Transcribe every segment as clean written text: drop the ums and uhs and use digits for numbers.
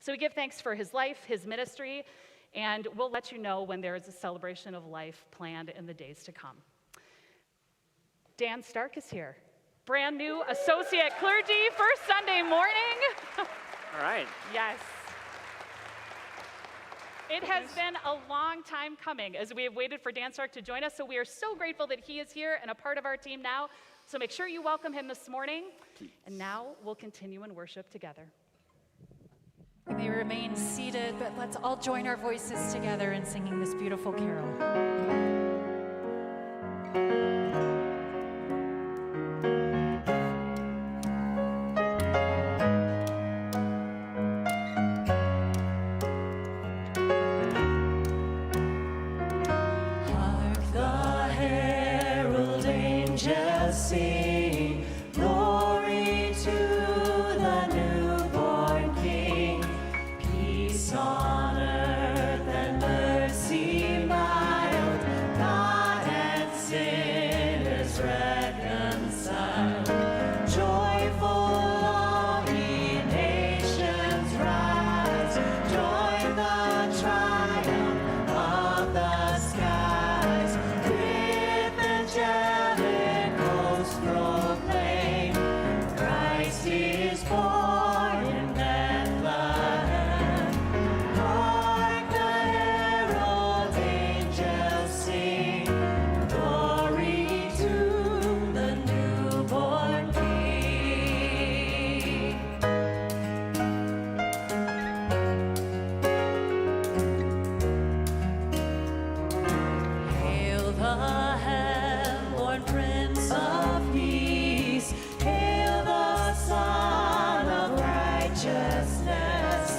So we give thanks for his life, his ministry, and we'll let you know when there is a celebration of life planned in the days to come. Dan Stark is here. Brand new associate clergy, first Sunday morning. All right. Yes. It has been a long time coming as we have waited for Dan Stark to join us, so we are so grateful that he is here and a part of our team now. So make sure you welcome him this morning. Please. And now we'll continue in worship together. You may remain seated, but let's all join our voices together in singing this beautiful carol. Sing glory to the newborn King, peace on earth and mercy mild, God and sinners reconciled. Joyful all ye nations rise, join the triumph of the skies, with angelic proclaim, Christ is born in Bethlehem. Hark the herald angels sing, glory to the newborn King. Hail the heaven-born Prince of Peace, hail the Son of Righteousness,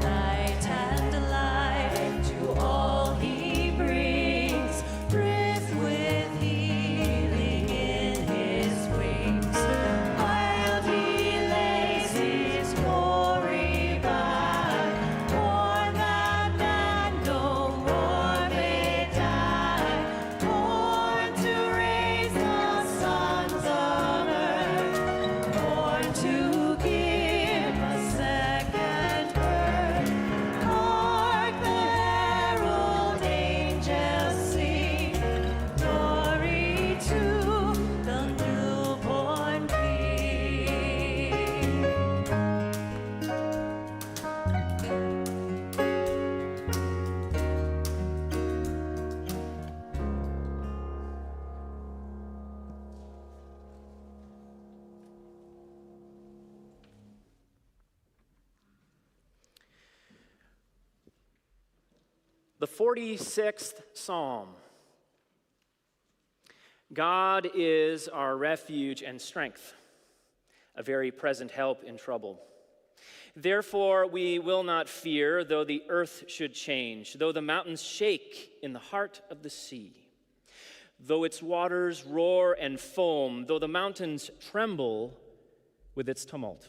light and life to all he brings, breath with healing in his wings. While he lays his glory by, born that man no more may die, born to raise the sons of earth, born to give a second birth. Hark the herald angels sing, glory to the newborn King. The 46th Psalm. God is our refuge and strength, a very present help in trouble. Therefore we will not fear, though the earth should change, though the mountains shake in the heart of the sea, though its waters roar and foam, though the mountains tremble with its tumult.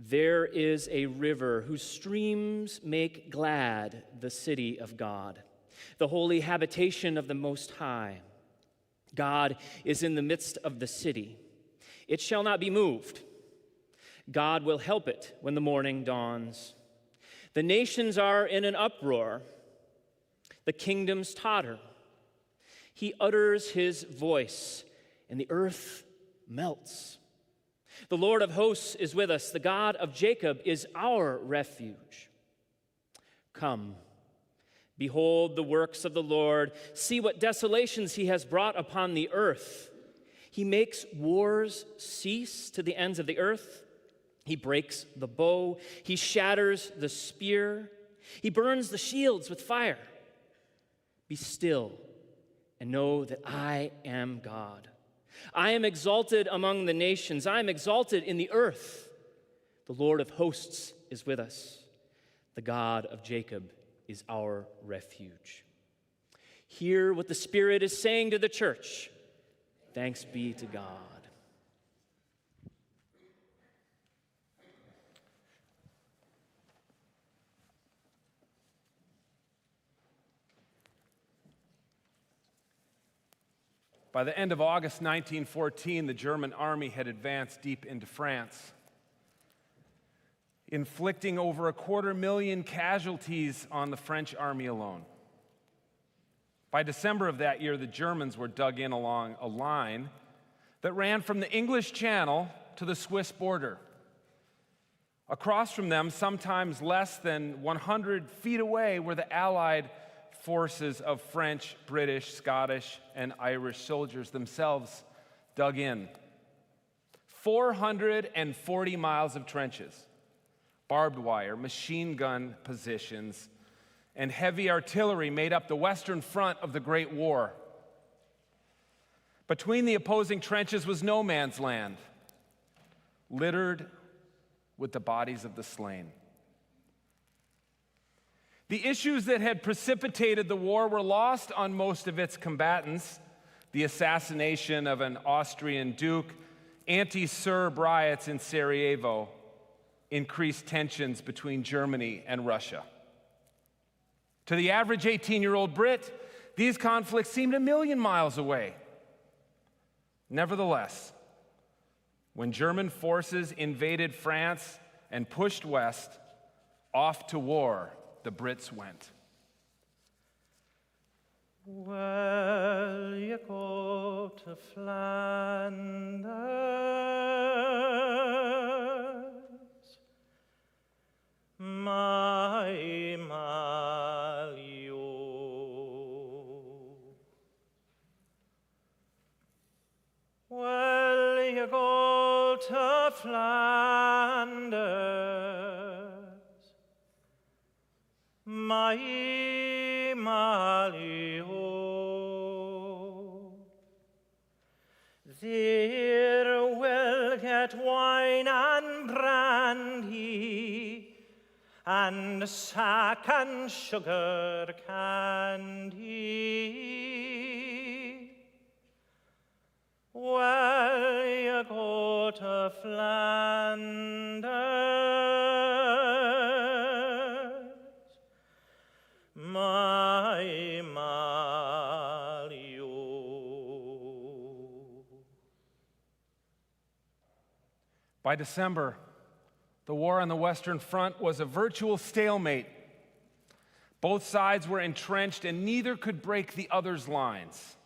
There is a river whose streams make glad the city of God, the holy habitation of the Most High. God is in the midst of the city. It shall not be moved. God will help it when the morning dawns. The nations are in an uproar. The kingdoms totter. He utters his voice, and the earth melts. The Lord of hosts is with us. The God of Jacob is our refuge. Come, behold the works of the Lord. See what desolations he has brought upon the earth. He makes wars cease to the ends of the earth. He breaks the bow. He shatters the spear. He burns the shields with fire. Be still and know that I am God. I am exalted among the nations. I am exalted in the earth. The Lord of hosts is with us. The God of Jacob is our refuge. Hear what the Spirit is saying to the church. Thanks be to God. By the end of August 1914, the German army had advanced deep into France. inflicting over 250,000 casualties on the French army alone. By December of that year, the Germans were dug in along a line that ran from the English Channel to the Swiss border. Across from them, sometimes less than 100 feet away, were the Allied forces of French, British, Scottish, and Irish soldiers themselves dug in. 440 miles of trenches, barbed wire, machine gun positions, and heavy artillery made up the western front of the Great War. Between the opposing trenches was no man's land, littered with the bodies of the slain. The issues that had precipitated the war were lost on most of its combatants: the assassination of an Austrian duke, anti-Serb riots in Sarajevo, increased tensions between Germany and Russia. To the average 18-year-old Brit, these conflicts seemed a million miles away. Nevertheless, when German forces invaded France and pushed west, off to war the Brits went. Well, you go to Flanders, my Malio. Well, you go to Flanders, my Malio. There will get wine and brandy and sack and sugar candy. Well, you go to Flanders, my Malio. By December, the war on the Western Front was a virtual stalemate. Both sides were entrenched, and neither could break the other's lines.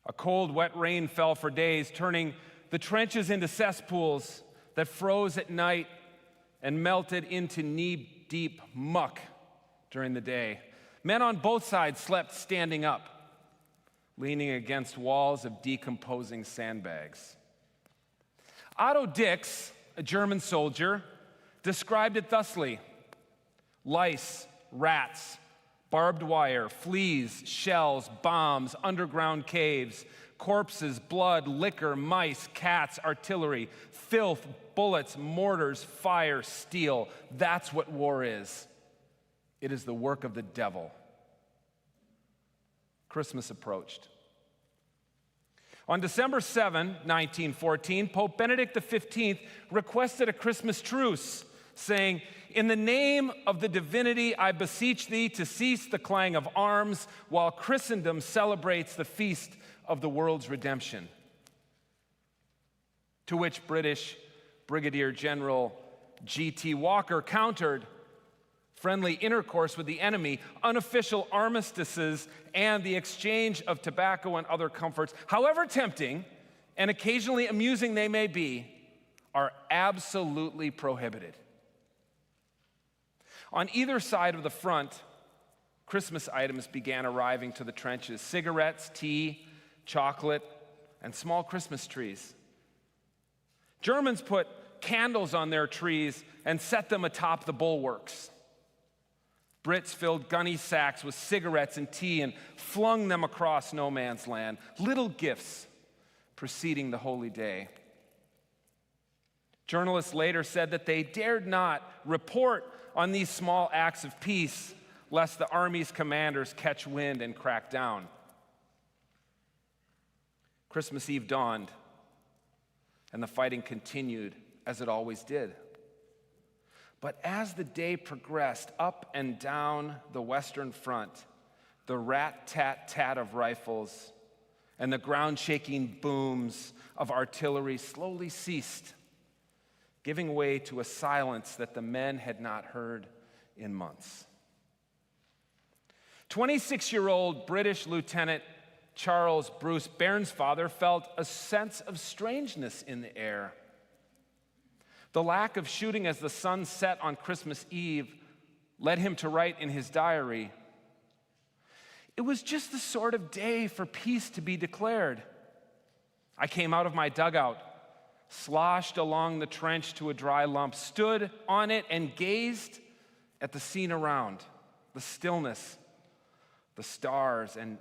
A cold, wet rain fell for days, turning the trenches into cesspools that froze at night and melted into knee-deep muck during the day. Men on both sides slept standing up, leaning against walls of decomposing sandbags. Otto Dix, a German soldier, described it thusly: lice, rats, barbed wire, fleas, shells, bombs, underground caves, corpses, blood, liquor, mice, cats, artillery, filth, bullets, mortars, fire, steel. That's what war is. It is the work of the devil. Christmas approached. On December 7, 1914, Pope Benedict XV requested a Christmas truce, saying, "In the name of the divinity, I beseech thee to cease the clang of arms while Christendom celebrates the feast of the world's redemption." To which British Brigadier General G.T. Walker countered, "Friendly intercourse with the enemy, unofficial armistices, and the exchange of tobacco and other comforts, however tempting and occasionally amusing they may be, are absolutely prohibited." On either side of the front, Christmas items began arriving to the trenches: cigarettes, tea, chocolate, and small Christmas trees. Germans put candles on their trees and set them atop the bulwarks. Brits filled gunny sacks with cigarettes and tea and flung them across no man's land, little gifts preceding the holy day. Journalists later said that they dared not report on these small acts of peace, lest the army's commanders catch wind and crack down. Christmas Eve dawned, and the fighting continued as it always did. But as the day progressed up and down the Western Front, the rat-tat-tat of rifles and the ground-shaking booms of artillery slowly ceased, giving way to a silence that the men had not heard in months. 26-year-old British Lieutenant Charles Bruce Bairnsfather felt a sense of strangeness in the air. The lack of shooting as the sun set on Christmas Eve led him to write in his diary, "It was just the sort of day for peace to be declared. I came out of my dugout, sloshed along the trench to a dry lump, stood on it and gazed at the scene around, the stillness, the stars, and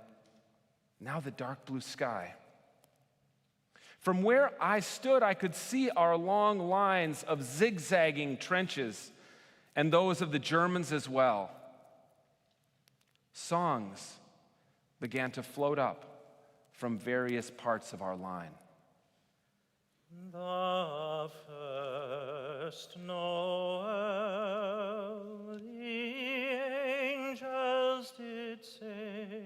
now the dark blue sky. From where I stood, I could see our long lines of zigzagging trenches and those of the Germans as well. Songs began to float up from various parts of our line. The first Noel, the angels did say,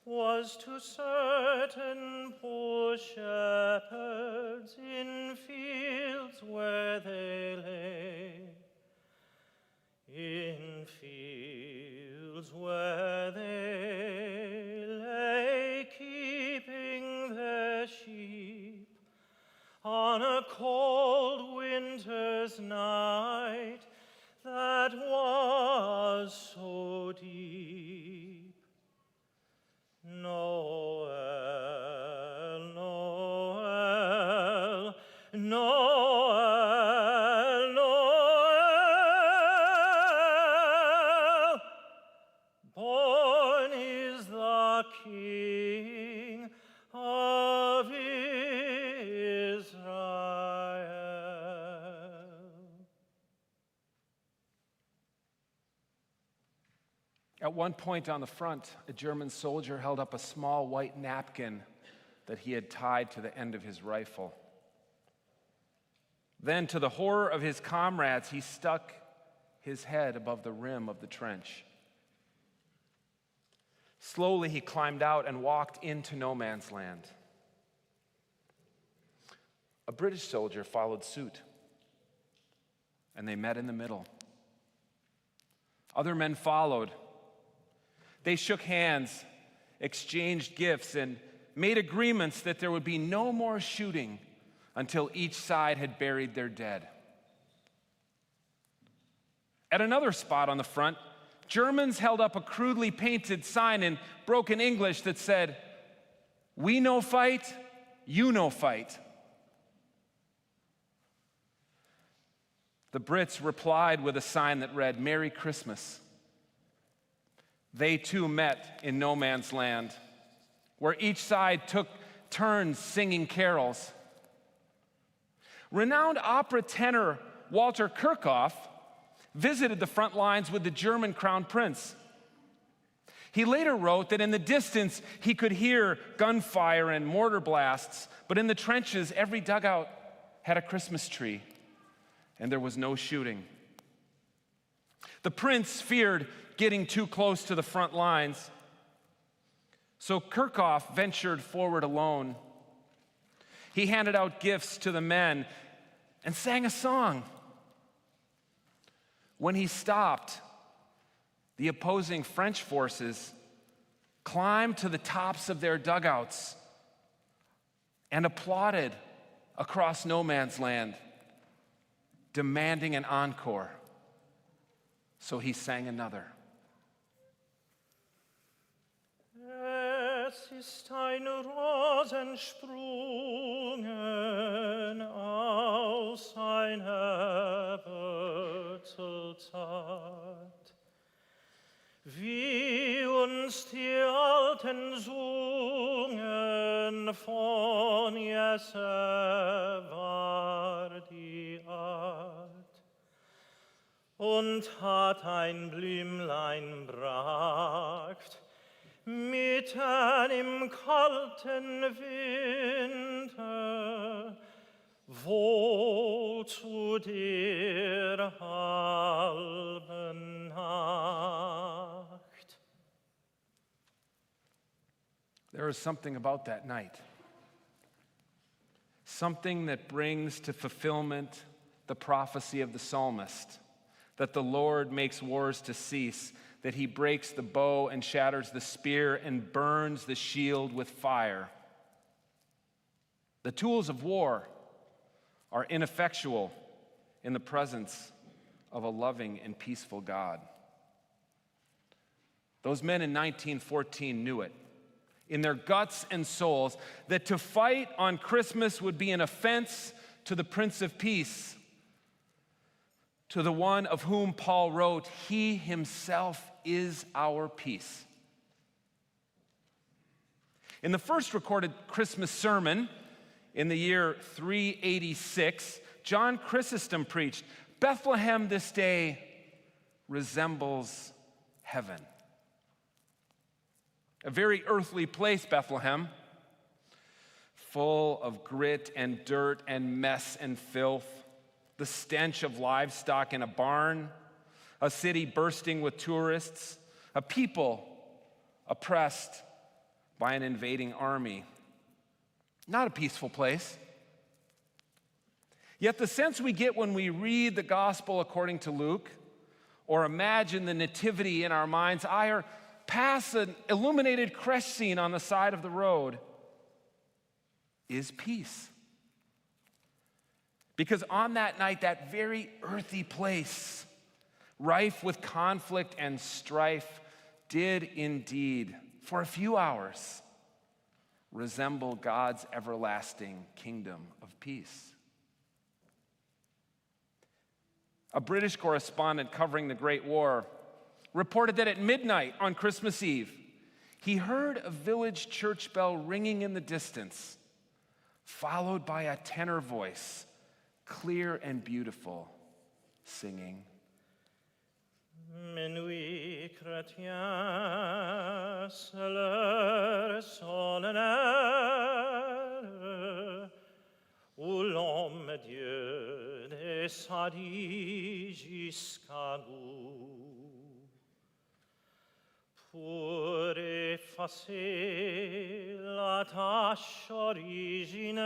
was to certain poor shepherds in fields where they lay, in fields where they lay, keeping their sheep on a cold winter's night that was so deep. Noel, Noel, Noel, Noel, born is the King of Israel. At one point on the front, a German soldier held up a small white napkin that he had tied to the end of his rifle. Then, to the horror of his comrades, he stuck his head above the rim of the trench. Slowly, he climbed out and walked into no man's land. A British soldier followed suit, and they met in the middle. Other men followed. They shook hands, exchanged gifts, and made agreements that there would be no more shooting until each side had buried their dead. At another spot on the front, Germans held up a crudely painted sign in broken English that said, "We no fight, you no fight." The Brits replied with a sign that read, "Merry Christmas." They too met in no man's land, where each side took turns singing carols. Renowned opera tenor Walter Kirchhoff visited the front lines with the German crown prince. He later wrote that in the distance he could hear gunfire and mortar blasts, but in the trenches every dugout had a Christmas tree, and there was no shooting. The prince feared getting too close to the front lines, so Kirchhoff ventured forward alone. He handed out gifts to the men and sang a song. When he stopped, the opposing French forces climbed to the tops of their dugouts and applauded across no man's land, demanding an encore. So he sang another. Es ist ein Rosensprungen aus einer Wurzelzeit, wie uns die Alten sungen, von Jesse war die Art, und hat ein Blümlein bragt, mitten im kalten Winter, wo zu der halben Nacht. There was something about that night. something that brings to fulfillment the prophecy of the psalmist, that the Lord makes wars to cease, that he breaks the bow and shatters the spear and burns the shield with fire. The tools of war are ineffectual in the presence of a loving and peaceful God. Those men in 1914 knew it in their guts and souls that to fight on Christmas would be an offense to the Prince of Peace, to the one of whom Paul wrote, "He himself is our peace." In the first recorded Christmas sermon in the year 386, John Chrysostom preached, "Bethlehem this day resembles heaven." A very earthly place, Bethlehem, full of grit and dirt and mess and filth, the stench of livestock in a barn, a city bursting with tourists, a people oppressed by an invading army. Not a peaceful place. Yet the sense we get when we read the gospel according to Luke, or imagine the nativity in our mind's eye, or pass an illuminated creche scene on the side of the road, is peace. Because on that night, that very earthy place, rife with conflict and strife, did indeed, for a few hours, resemble God's everlasting kingdom of peace. A British correspondent covering the Great War reported that at midnight on Christmas Eve, he heard a village church bell ringing in the distance, followed by a tenor voice, clear and beautiful, singing, Minuit chrétien, c'est l'heure solennelle où l'homme Dieu descendit jusqu'à nous pour effacer la tâche originelle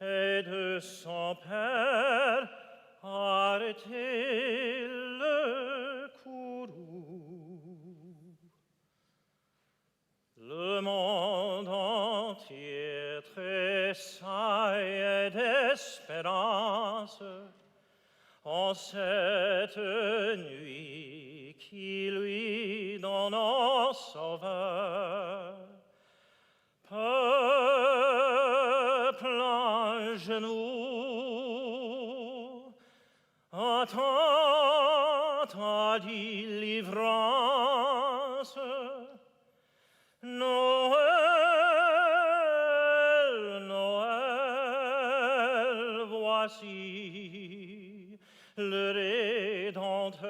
et de son Père arrêter le courroux. Le monde entier tressaille d'espérance en cette nuit qui lui donne un sauveur. Peuple en genoux, attends ta délivrance. Noël, Noël, voici le Rédempteur.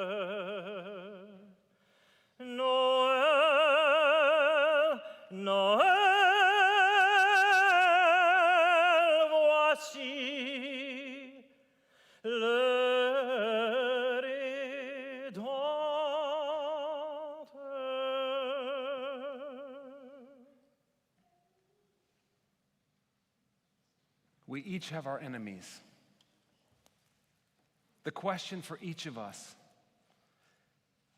Noël, Noël, voici le Rédempteur. We each have our enemies. The question for each of us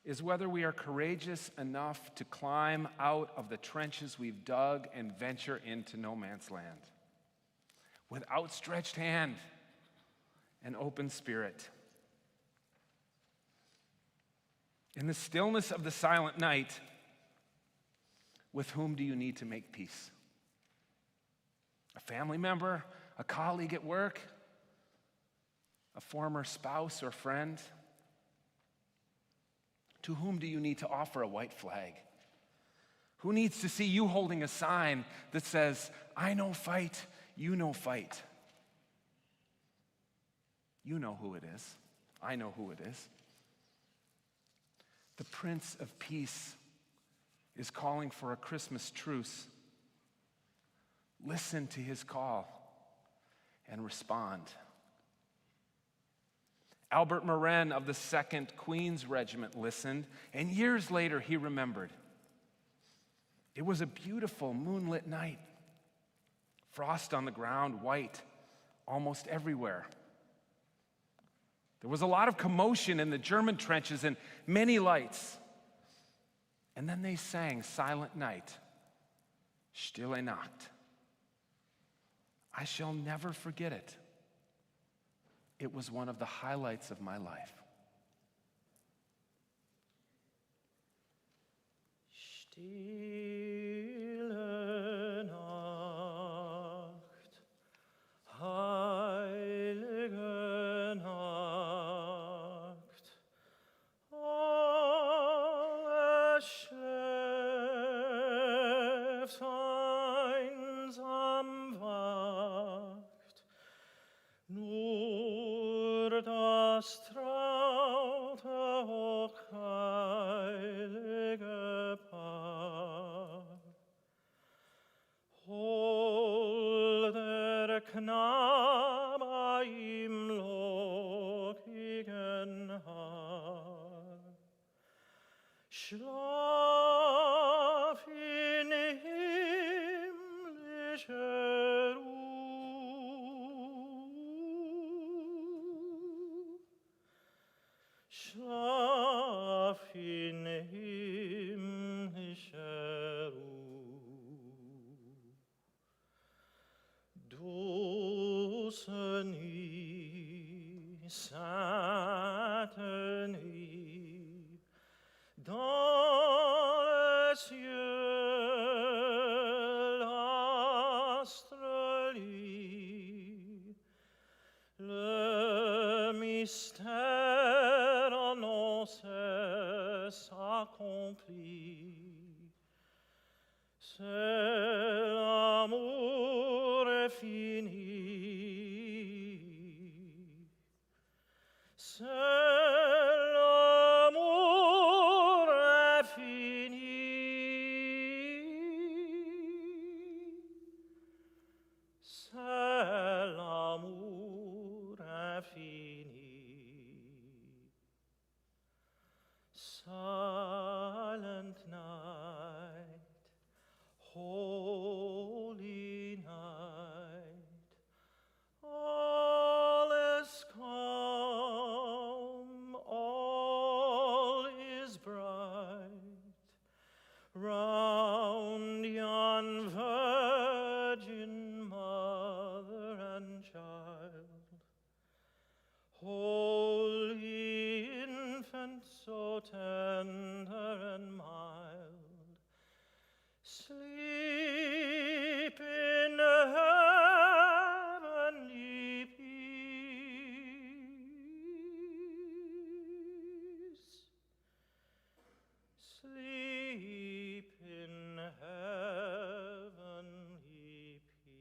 is whether we are courageous enough to climb out of the trenches we've dug and venture into no man's land with outstretched hand and open spirit. In the stillness of the silent night, with whom do you need to make peace? A family member, a colleague at work, a former spouse or friend? To whom do you need to offer a white flag? Who needs to see you holding a sign that says, I know fight, you know fight? You know who it is. I know who it is. The Prince of Peace is calling for a Christmas truce. Listen to his call and respond. Albert Morin of the 2nd Queen's Regiment listened, and years later he remembered. It was a beautiful moonlit night. Frost on the ground, white, almost everywhere. There was a lot of commotion in the German trenches and many lights. And then they sang Silent Night, Stille Nacht. I shall never forget it. It was one of the highlights of my life. Stille Nacht, heilige Nacht, alles schläft, einsam wacht, nur das traute hochheilige Paar. Holder Knabe im lockigen Haar, schlaf in himmlischer Ruhe, schlaf in himmlischer Ruhe. Douce nuit, sainte nuit, dans les cieux l'astre lit, le mystère annoncé s'accomplit. C'est l'amour fini. C'est l'amour infini. C'est l'amour infini. Silent night, holy night, all is calm, all is bright, round yon virgin mother and child, holy infant, so tender and mild, sleep in heavenly peace. Sleep in heavenly peace.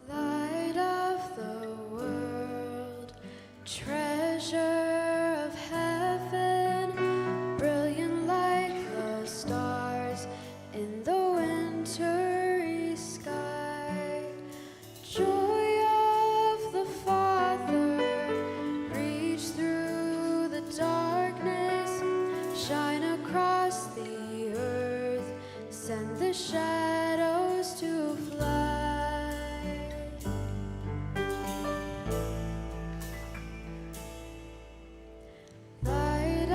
Light of the world, treasure of heaven, brilliant like the stars in the wintry sky. Joy of the Father, reach through the darkness, shine across the earth, send the shadows to fly. Light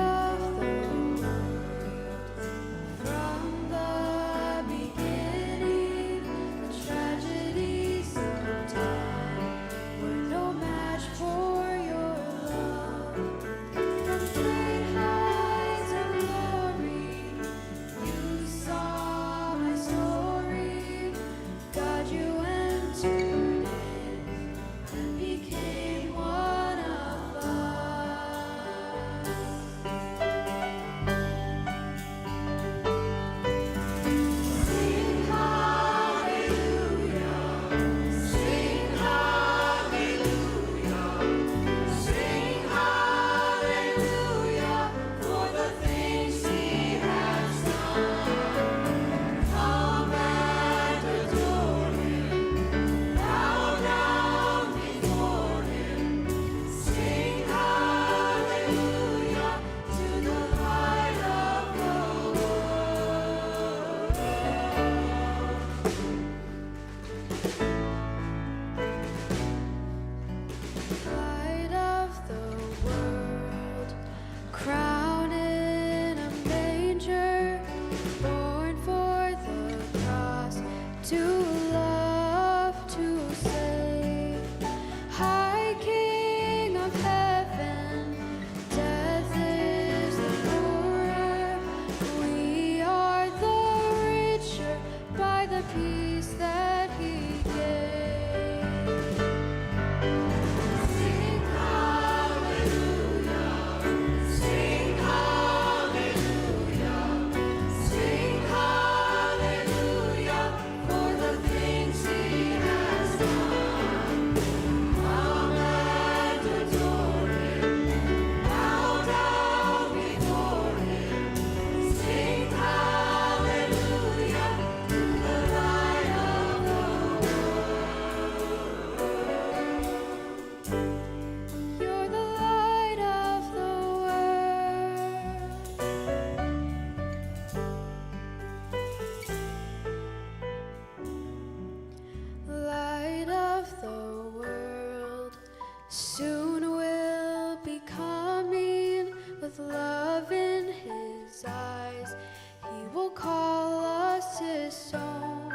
his own.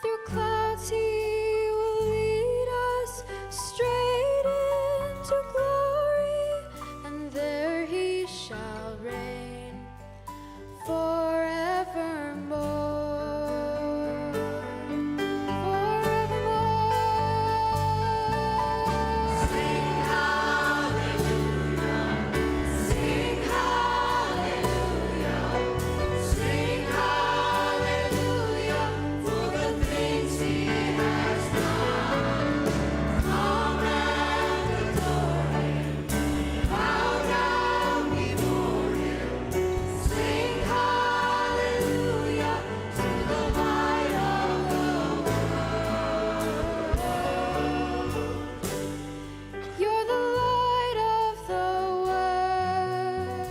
Through clouds he will lead us straight into glory, and there he shall reign forevermore. You're the light of the world,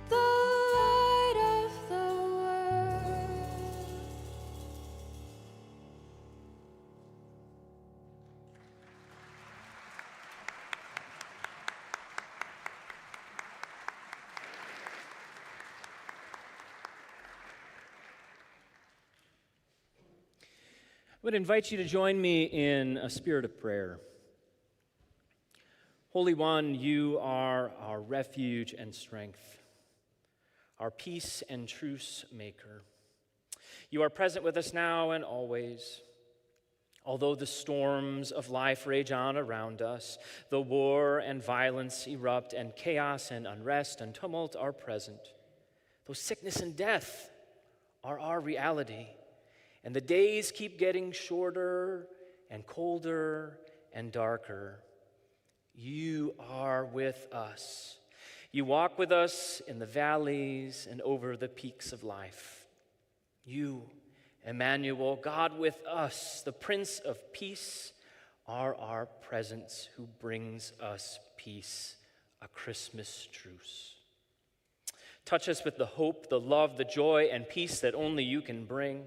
the light of the world. I would invite you to join me in a spirit of prayer. Holy One, you are our refuge and strength, our peace and truce maker. You are present with us now and always. Although the storms of life rage on around us, the war and violence erupt, and chaos and unrest and tumult are present, though sickness and death are our reality, and the days keep getting shorter and colder and darker, you are with us. You walk with us in the valleys and over the peaks of life. You, Emmanuel, God with us, the Prince of Peace, are our presence who brings us peace, a Christmas truce. Touch us with the hope, the love, the joy, and peace that only you can bring.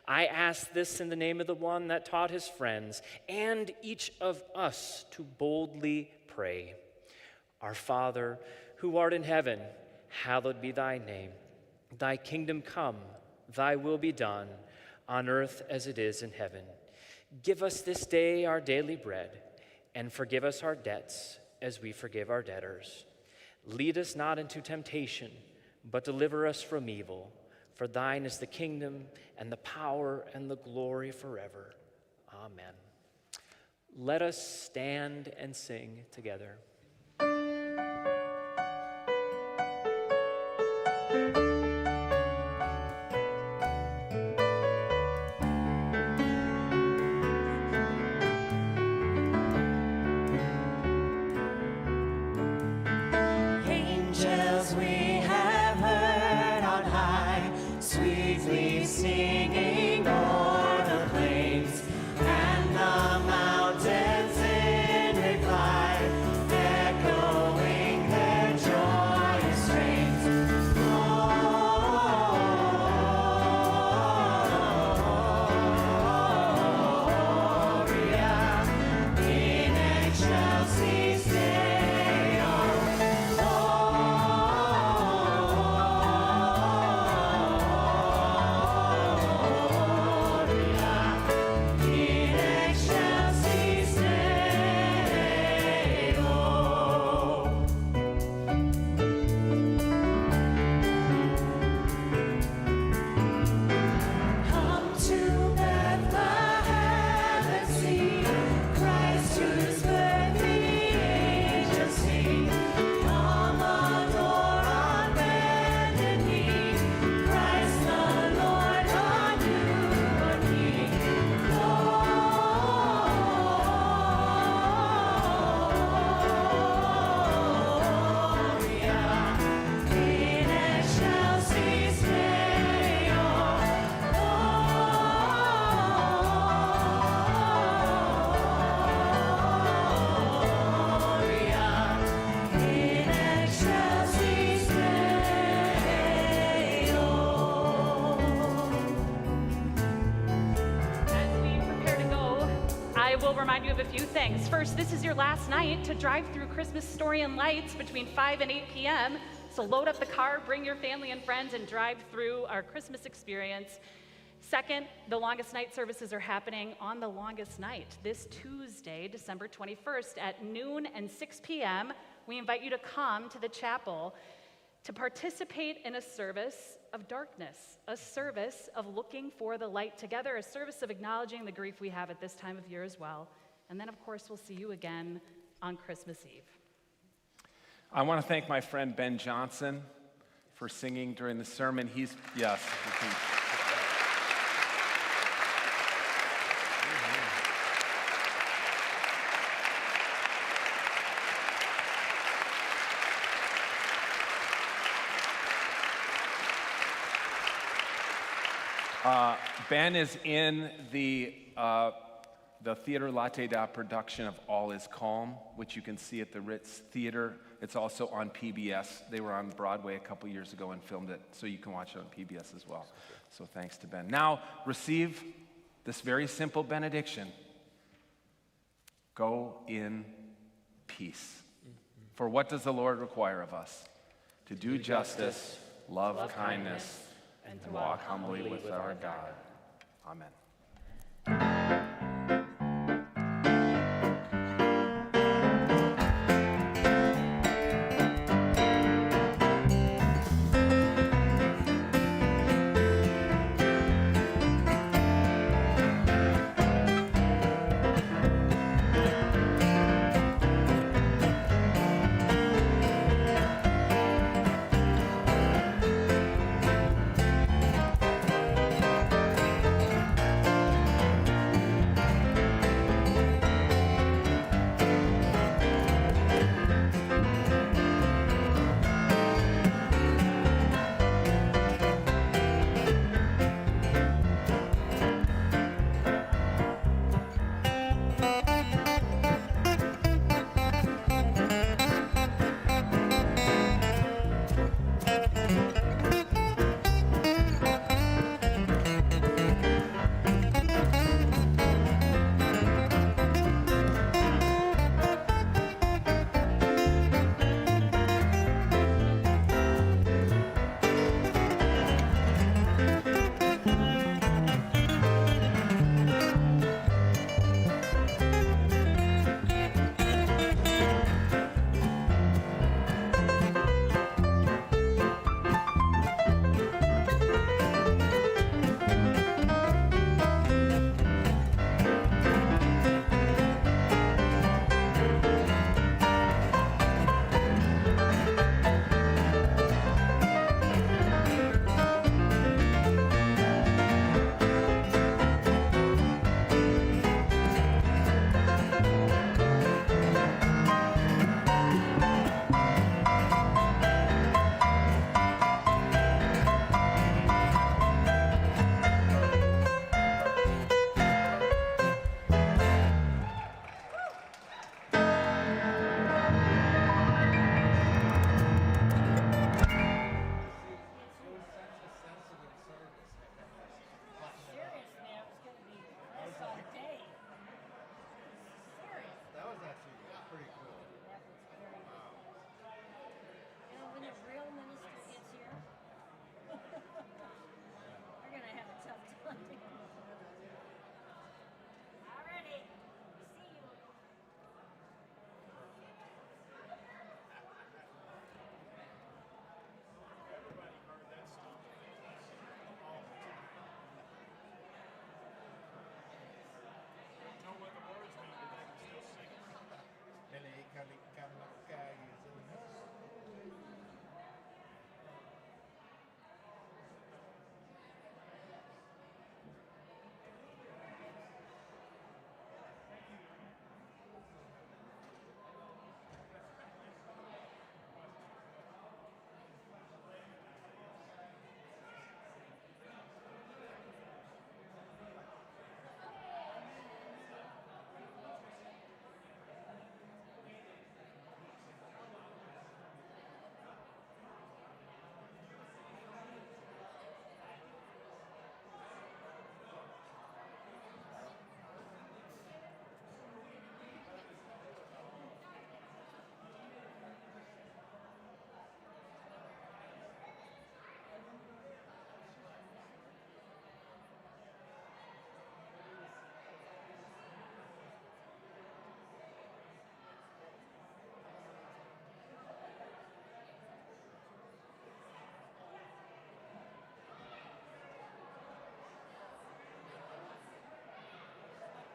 I ask this in the name of the one that taught his friends and each of us to boldly pray. Our Father, who art in heaven, hallowed be thy name. Thy kingdom come, thy will be done, on earth as it is in heaven. Give us this day our daily bread, and forgive us our debts as we forgive our debtors. Lead us not into temptation, but deliver us from evil. For thine is the kingdom and the power and the glory forever. Amen. Let us stand and sing together. Angels we have heard on high, sweetly singing o'er the plains, and the mountains in reply, echoing their joyous strains. Gloria in excelsis Deo. In excelsis Deo. Come to Bethlehem and see Christ whose birth the angels sing. Come adore on bended knee, Christ the Lord, our newborn King. Gloria in excelsis Deo. Gloria in excelsis Deo. As we prepare to go, I will remind you of a few things. First, this is your last night to drive through Christmas Story and Lights between 5 and 8 p.m., so So load up the car, bring your family and friends, and drive through our Christmas experience. Second, the longest night services are happening on the longest night, this Tuesday, December 21st at noon and 6 p.m. We invite you to come to the chapel to participate in a service of darkness, a service of looking for the light together, a service of acknowledging the grief we have at this time of year as well. And then, of course, we'll see you again on Christmas Eve. I want to thank my friend Ben Johnson for singing during the sermon. Yes. You can. Ben is in the Theater Latte Da production of All Is Calm, which you can see at the Ritz Theater. It's also on PBS. They were on Broadway a couple years ago and filmed it, so you can watch it on PBS as well. So thanks to Ben. Now, receive this very simple benediction. Go in peace. For what does the Lord require of us? To do justice, love kindness, and walk humbly with our God. Amen.